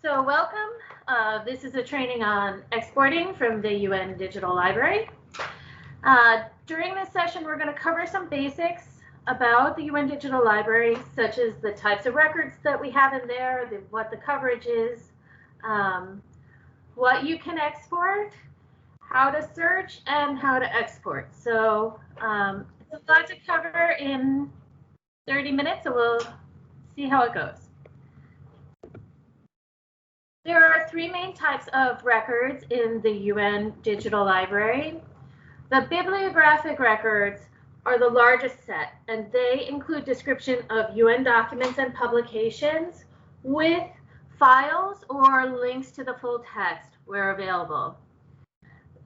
So welcome. This is a training on exporting from the UN Digital Library. During this session, we're going to cover some basics about the UN Digital Library, such as the types of records that we have in there, what the coverage is, what you can export, how to search, and how to export. So it's a lot to cover in 30 minutes, so we'll see how it goes. There are three main types of records in the UN Digital Library. The bibliographic records are the largest set, and they include description of UN documents and publications with files or links to the full text where available.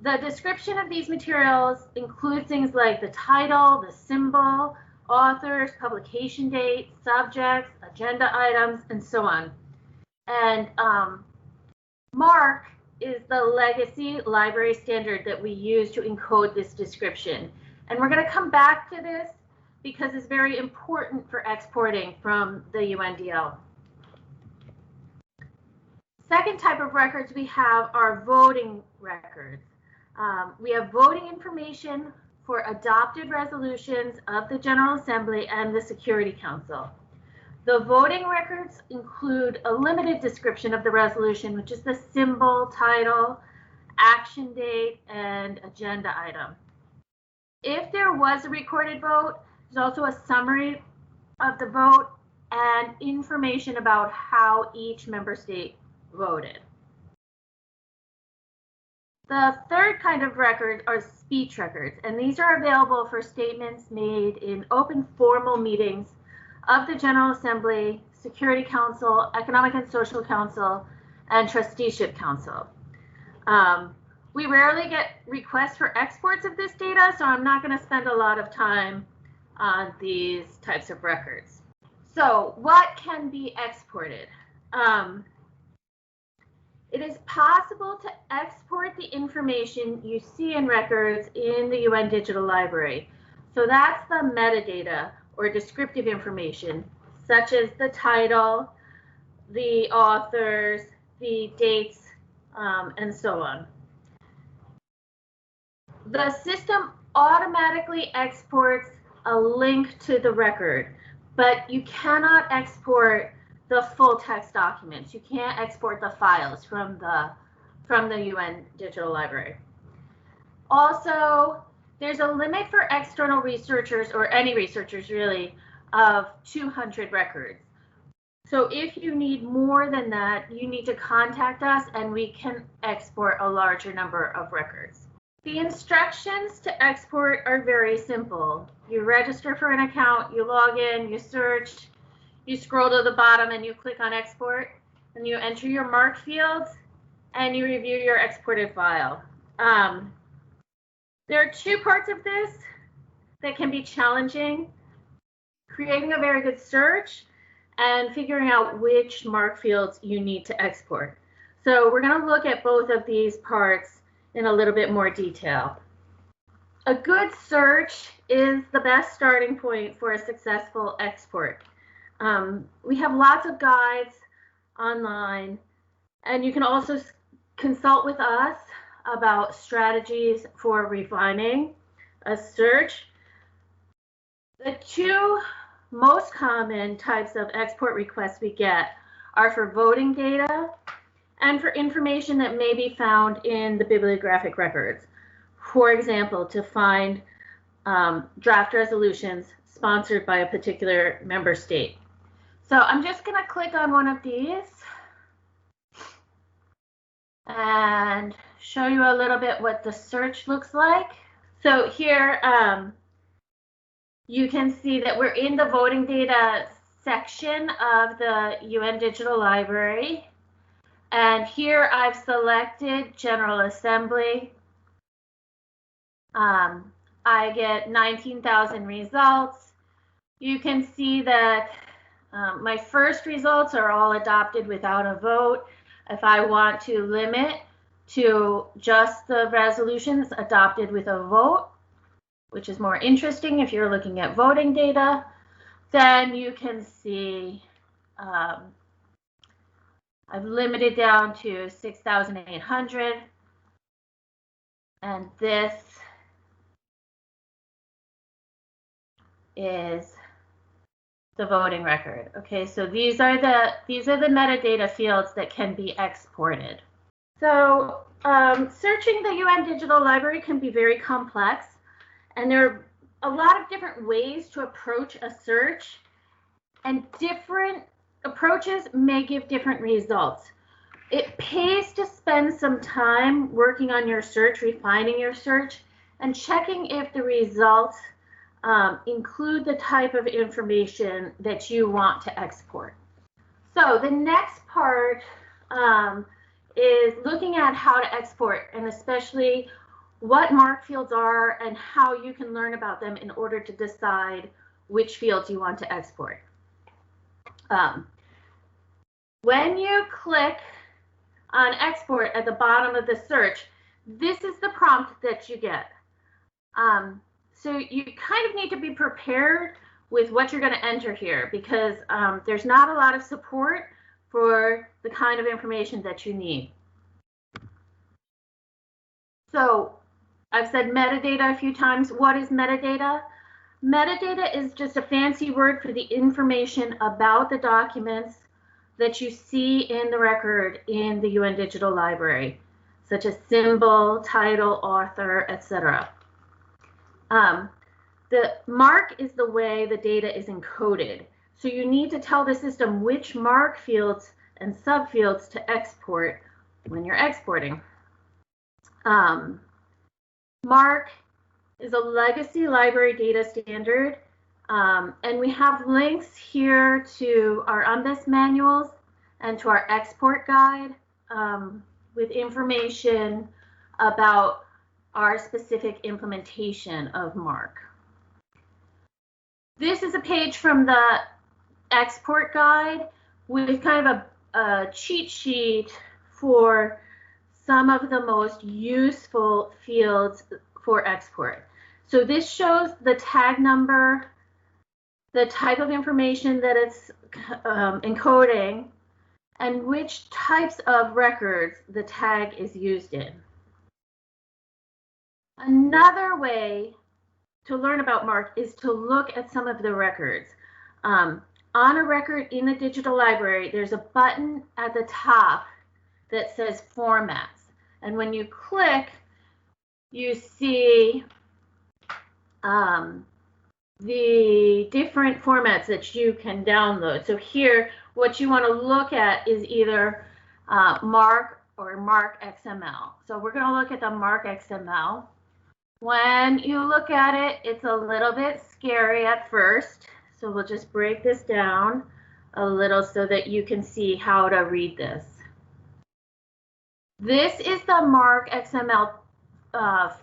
The description of these materials includes things like the title, the symbol, authors, publication date, subjects, agenda items, and so on. And MARC is the legacy library standard that we use to encode this description. And we're going to come back to this because it's very important for exporting from the UNDL. Second type of records we have are voting records. We have voting information for adopted resolutions of the General Assembly and the Security Council. The voting records include a limited description of the resolution, which is the symbol, title, action date, and agenda item. If there was a recorded vote, there's also a summary of the vote and information about how each member state voted. The third kind of record are speech records, and these are available for statements made in open formal meetings of the General Assembly, Security Council, Economic and Social Council, and Trusteeship Council. We rarely get requests for exports of this data, so I'm not going to spend a lot of time on these types of records. So what can be exported? It is possible to export the information you see in records in the UN Digital Library. So that's the metadata, or descriptive information, such as the title, the authors, the dates, and so on. The system automatically exports a link to the record, but you cannot export the full text documents. You can't export the files from the UN Digital Library. Also, there's a limit for external researchers, or any researchers really, of 200 records. So if you need more than that, you need to contact us and we can export a larger number of records. The instructions to export are very simple. You register for an account, you log in, you search, you scroll to the bottom and you click on export, and you enter your MARC fields and you review your exported file. There are two parts of this that can be challenging: creating a very good search and figuring out which MARC fields you need to export. So we're going to look at both of these parts in a little bit more detail. A good search is the best starting point for a successful export. We have lots of guides online, and you can also consult with us about strategies for refining a search. The two most common types of export requests we get are for voting data and for information that may be found in the bibliographic records. For example, to find draft resolutions sponsored by a particular member state. So I'm just going to click on one of these and show you a little bit what the search looks like. So here you can see that we're in the voting data section of the UN Digital Library. And here I've selected General Assembly. I get 19,000 results. You can see that my first results are all adopted without a vote. If I want to limit to just the resolutions adopted with a vote, which is more interesting if you're looking at voting data, then you can see I've limited down to 6,800. And this is the voting record. Okay, so these are the metadata fields that can be exported. So searching the UN Digital Library can be very complex, and there are a lot of different ways to approach a search, and different approaches may give different results. It pays to spend some time working on your search, refining your search, and checking if the results include the type of information that you want to export. So the next part is looking at how to export, and especially what MARC fields are and how you can learn about them in order to decide which fields you want to export. When you click on export at the bottom of the search, this is the prompt that you get. So you kind of need to be prepared with what you're going to enter here, because there's not a lot of support for the kind of information that you need. So I've said metadata a few times. What is metadata? Metadata is just a fancy word for the information about the documents that you see in the record in the UN Digital Library, such as symbol, title, author, etc. The MARC is the way the data is encoded. So you need to tell the system which MARC fields and subfields to export when you're exporting. MARC is a legacy library data standard, and we have links here to our UNBIS manuals and to our export guide with information about our specific implementation of MARC. This is a page from the export guide with kind of a cheat sheet for some of the most useful fields for export. So this shows the tag number, the type of information that it's encoding, and which types of records the tag is used in. Another way to learn about MARC is to look at some of the records. On a record in the digital library, there's a button at the top that says formats. And when you click, you see the different formats that you can download. So here, what you want to look at is either MARC or MARC XML. So we're going to look at the MARC XML. When you look at it, it's a little bit scary at first. So we'll just break this down a little so that you can see how to read this. This is the MARC XML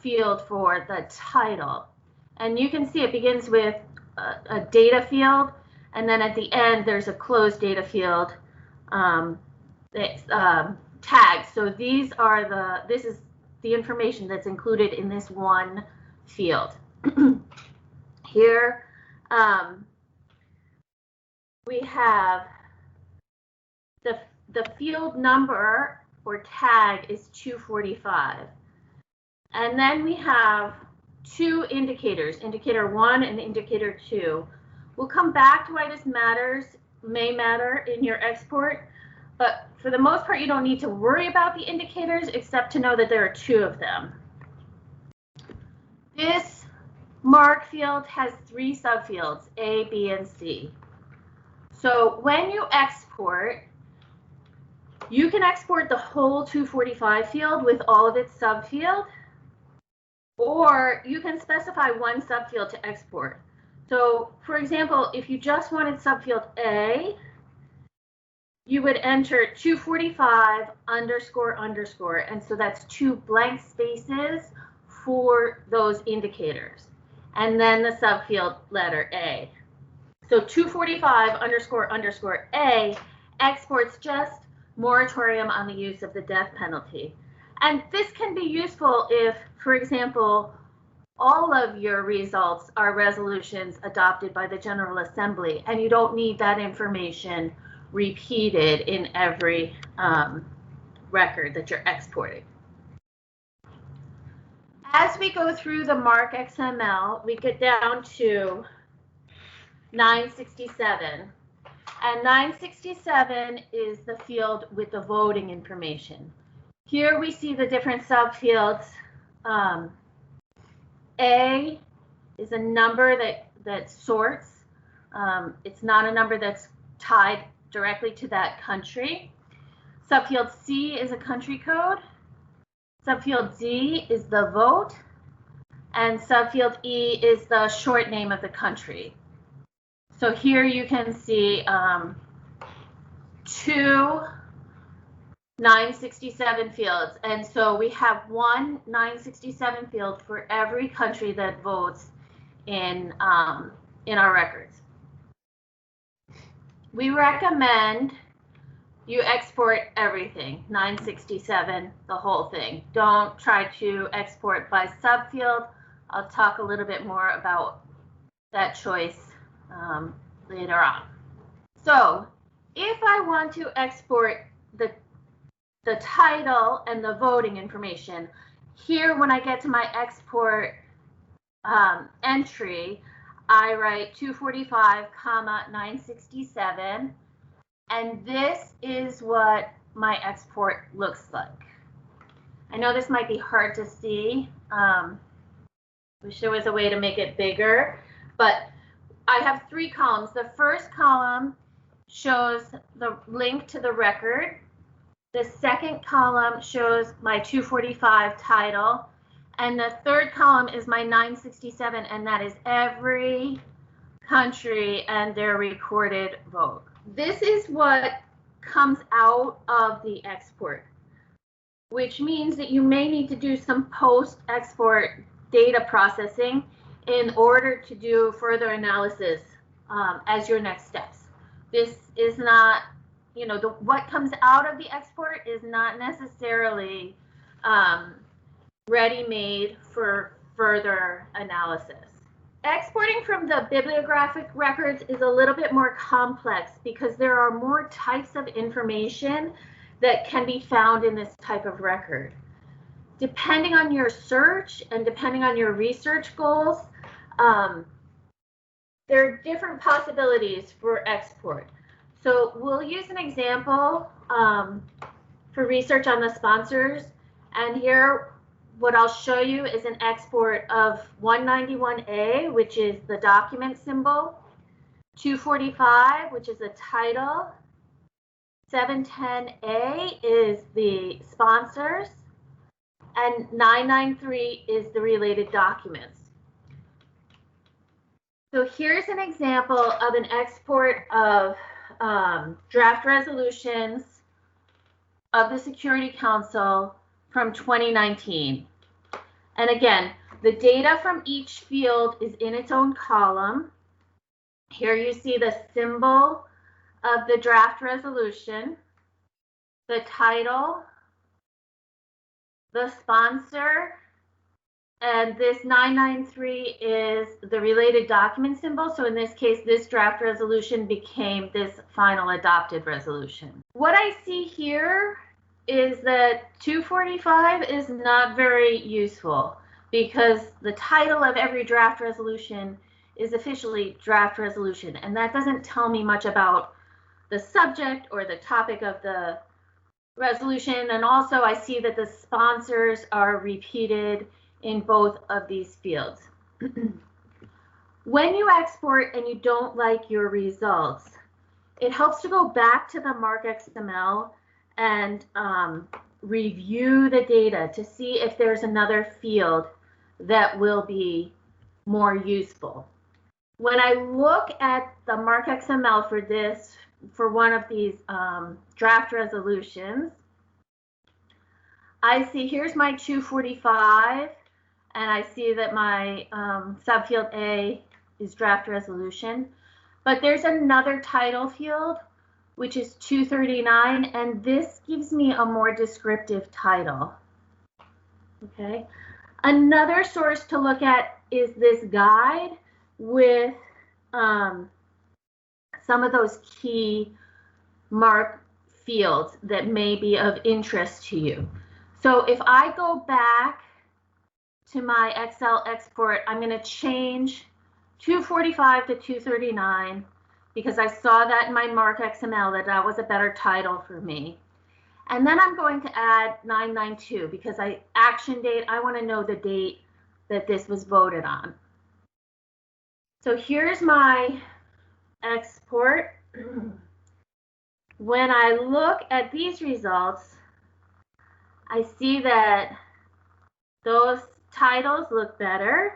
field for the title. And you can see it begins with a data field, and then at the end there's a closed data field that's tagged. So these are this is the information that's included in this one field. Here we have the field number or tag is 245. And then we have two indicators, indicator 1 and indicator 2. We'll come back to why this may matter in your export, but for the most part, you don't need to worry about the indicators except to know that there are two of them. This MARC field has three subfields, A, B, and C. So when you export, you can export the whole 245 field with all of its subfield, or you can specify one subfield to export. So for example, if you just wanted subfield A, you would enter 245 underscore underscore, and so that's two blank spaces for those indicators, and then the subfield letter A. So 245 underscore underscore A exports just moratorium on the use of the death penalty. And this can be useful if, for example, all of your results are resolutions adopted by the General Assembly, and you don't need that information repeated in every record that you're exporting. As we go through the MARC XML, we get down to 967. And 967 is the field with the voting information. Here we see the different subfields. A is a number that sorts. It's not a number that's tied directly to that country. Subfield C is a country code. Subfield D is the vote. And subfield E is the short name of the country. So here you can see 2 967 fields. And so we have one 967 field for every country that votes in our records. We recommend you export everything, 967, the whole thing. Don't try to export by subfield. I'll talk a little bit more about that choice later on. So if I want to export the title and the voting information, here when I get to my export entry, I write 245, 967, and this is what my export looks like. I know this might be hard to see. Wish there was a way to make it bigger, but I have 3 columns. The first column shows the link to the record. The second column shows my 245 title. And the third column is my 967, and that is every country and their recorded vote. This is what comes out of the export, which means that you may need to do some post-export data processing in order to do further analysis as your next steps. This is not, what comes out of the export is not necessarily ready-made for further analysis. Exporting from the bibliographic records is a little bit more complex because there are more types of information that can be found in this type of record. Depending on your search and depending on your research goals, there are different possibilities for export. So we'll use an example for research on the sponsors, and here what I'll show you is an export of 191A, which is the document symbol, 245, which is the title, 710A is the sponsors, and 993 is the related documents. So here's an example of an export of draft resolutions of the Security Council from 2019. And again, the data from each field is in its own column. Here you see the symbol of the draft resolution, the title, the sponsor, and this 993 is the related document symbol. So in this case, this draft resolution became this final adopted resolution. What I see here is that 245 is not very useful because the title of every draft resolution is officially draft resolution, and that doesn't tell me much about the subject or the topic of the resolution. And also I see that the sponsors are repeated in both of these fields. When you export and you don't like your results, it helps to go back to the MARC XML and review the data to see if there's another field that will be more useful. When I look at the MARC XML for one of these draft resolutions, I see here's my 245, and I see that my subfield A is draft resolution, but there's another title field, which is 239, and this gives me a more descriptive title. Okay. Another source to look at is this guide with some of those key mark fields that may be of interest to you. So if I go back to my Excel export, I'm going to change 245 to 239 because I saw that in my Mark XML that was a better title for me. And then I'm going to add 992 because action date, I want to know the date that this was voted on. So here's my export. When I look at these results, I see that those titles look better,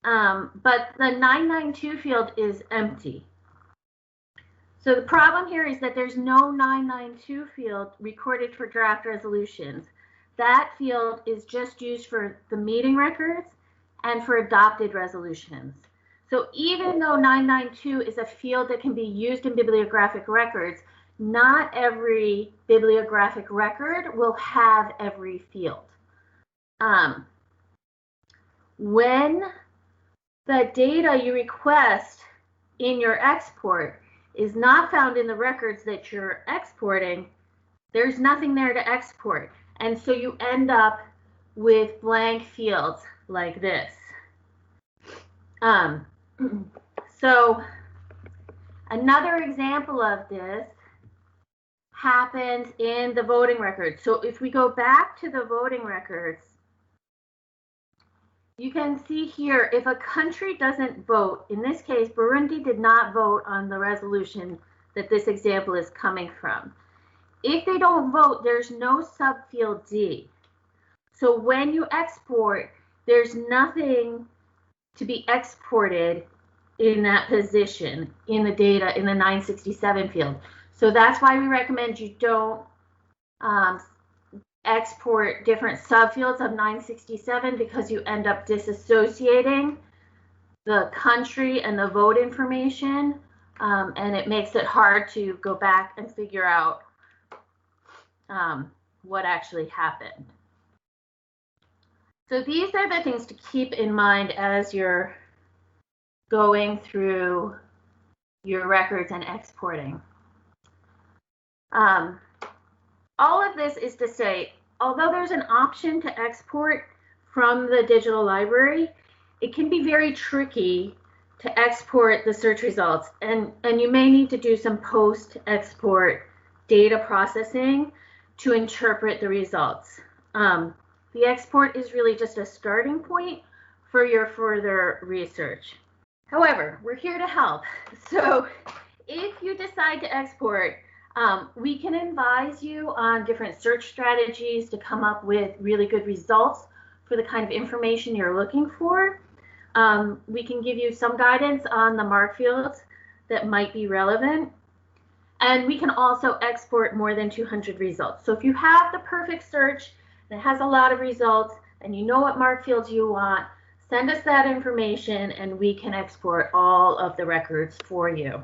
but the 992 field is empty. So the problem here is that there's no 992 field recorded for draft resolutions. That field is just used for the meeting records and for adopted resolutions. So even though 992 is a field that can be used in bibliographic records, not every bibliographic record will have every field. When the data you request in your export is not found in the records that you're exporting, there's nothing there to export. And so you end up with blank fields like this. So another example of this happens in the voting records. So if we go back to the voting records, you can see here, if a country doesn't vote, in this case, Burundi did not vote on the resolution that this example is coming from. If they don't vote, there's no subfield D. So when you export, there's nothing to be exported in that position in the data in the 967 field. So that's why we recommend you don't export different subfields of 967 because you end up disassociating the country and the vote information, and it makes it hard to go back and figure out what actually happened. So these are the things to keep in mind as you're going through your records and exporting. All of this is to say, although there's an option to export from the digital library, it can be very tricky to export the search results, and you may need to do some post-export data processing to interpret the results. The export is really just a starting point for your further research. However, we're here to help. So if you decide to export, we can advise you on different search strategies to come up with really good results for the kind of information you're looking for. We can give you some guidance on the mark fields that might be relevant. And we can also export more than 200 results. So if you have the perfect search that has a lot of results and you know what mark fields you want, send us that information and we can export all of the records for you.